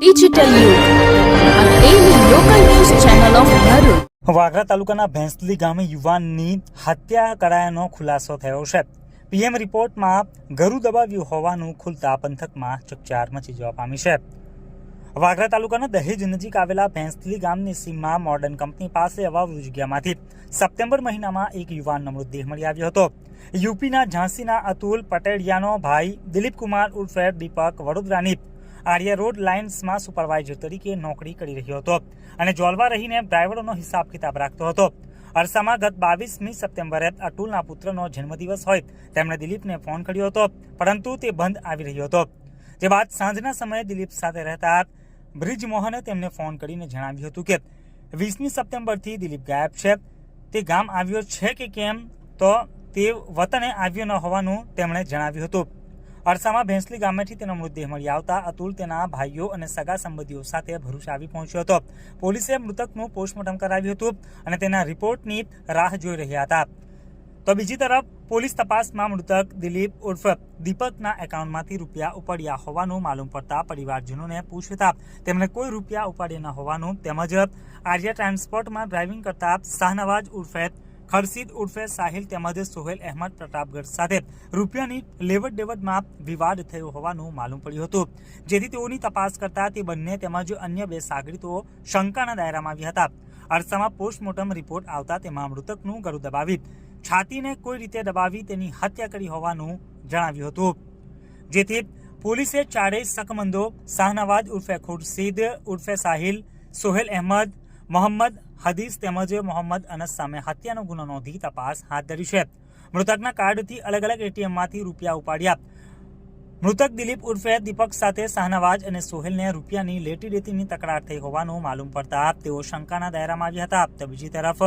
Digital યુગ આ daily local news channel of Bharuch. Vagra તાલુકાના ભેંસલી ગામે યુવાનની હત્યા કરાયાનો ખુલાસો થયો છે. પીએમ રિપોર્ટમાં ગરુ દબાવ્યું હોવાનું ખુલતા પંથકમાં ચકચાર મચી જવા પામી છે. વાગરા તાલુકાના દહેજ નજીક આવેલા ભેંસલી ગામની સીમમાં મોડર્ન કંપની પાસે અવાવરૂ જગ્યામાંથી સપ્ટેમ્બર મહિનામાં એક યુવાનનો મૃતદેહ મળી આવ્યો હતો. યુપીના ઝાંસીના અતુલ પટેડિયાનો ભાઈ દિલીપ કુમાર ઉર્ફે દીપક વડોદરાની આર્યા રોડ લાઇન્સમાં સુપરવાઇઝર તરીકે નોકરી કરી રહ્યો હતો અને જોલવા રહીને ડ્રાઈવરોનો હિસાબ કિતાબ રાખતો હતો. અરસામાં ગત 22મી સપ્ટેમ્બરે અતુલના પુત્રનો જન્મદિવસ હોય તેમણે દિલીપને ફોન કર્યો હતો, પરંતુ તે બંધ આવી રહ્યો હતો. જે બાદ સાંજના સમયે દિલીપ સાથે રહેતા બ્રિજમોહને તેમને ફોન કરીને જણાવ્યું હતું કે 20મી સપ્ટેમ્બરથી દિલીપ ગાયબ છે. તે ગામ આવ્યો છે કે કેમ તો તે વતને આવ્યો ન હોવાનું તેમણે જણાવ્યું હતું. અરસામાં ભેંસલી ગામેથી તેનો મૃતદેહ મળી આવતા અતુલ તેના ભાઈઓ અને સગા સંબંધીઓ સાથે ભરૂચ આવી પહોંચ્યો હતો. પોલીસે મૃતકનું પોસ્ટમોર્ટમ કરાવ્યું હતું અને તેના રિપોર્ટની રાહ જોઈ રહ્યા હતા. તો બીજી તરફ પોલીસ તપાસમાં મૃતક દિલીપ ઉર્ફ દીપકના એકાઉન્ટમાંથી રૂપિયા ઉપાડ્યા હોવાનું માલુમ પડતા પરિવારજનોને પૂછતા તેમણે કોઈ રૂપિયા ઉપાડ્યા ન હોવાનું તેમજ આર્યા ટ્રાન્સપોર્ટમાં ડ્રાઇવિંગ કરતા શાહનવાજ ઉર્ફે ખરશીદ ઉર્ફે સાહિલ તેમજ સોહેલ અહેમદ પ્રતાપગઢ સાથે રૂપિયાની લેવડ દેવડમાં વિવાદ થયો હોવાનું માલુમ પડ્યું હતું. જેથી તેઓની તપાસ કરતા તે બંને તેમજ અન્ય બે સાગરીતો શંકાના દાયરામાં આવ્યા હતા. અરસામાં પોસ્ટમોર્ટમ રિપોર્ટ આવતા તેમાં મૃતકનું ગળું દબાવી છાતીને કોઈ રીતે દબાવી તેની હત્યા કરી હોવાનું જણાવ્યું હતું. જેથી પોલીસે ચારેય શકમંદો શાહનવાજ ઉર્ફે ખુરશીદ ઉર્ફે સાહિલ, સોહેલ અહેમદ, મોહમ્મદ હદીસ તેમજ મોહમ્મદ અનસ સામે હત્યાનો ગુનો નોંધી તપાસ હાથ ધરી છે. મૃતકના કાર્ડથી અલગ અલગ એટીએમમાંથી રૂપિયા ઉપાડ્યા. મૃતક દિલીપ ઉર્ફે દીપક સાથે શાહનવાજ અને સોહેલને રૂપિયાની લેતી દેતીની તકરાર થઈ હોવાનું માલુમ પડતા તેઓ શંકાના દાયરામાં આવ્યા હતા. તો બીજી તરફ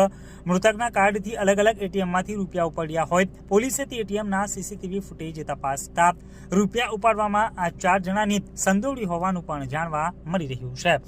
મૃતકના કાર્ડથી અલગ અલગ એટીએમમાંથી રૂપિયા ઉપાડ્યા હોય પોલીસે તે એટીએમના સીસીટીવી ફૂટેજ તપાસતા રૂપિયા ઉપાડવામાં આ 4 જણાની સંડોવણી હોવાનું પણ જાણવા મળી રહ્યું છે.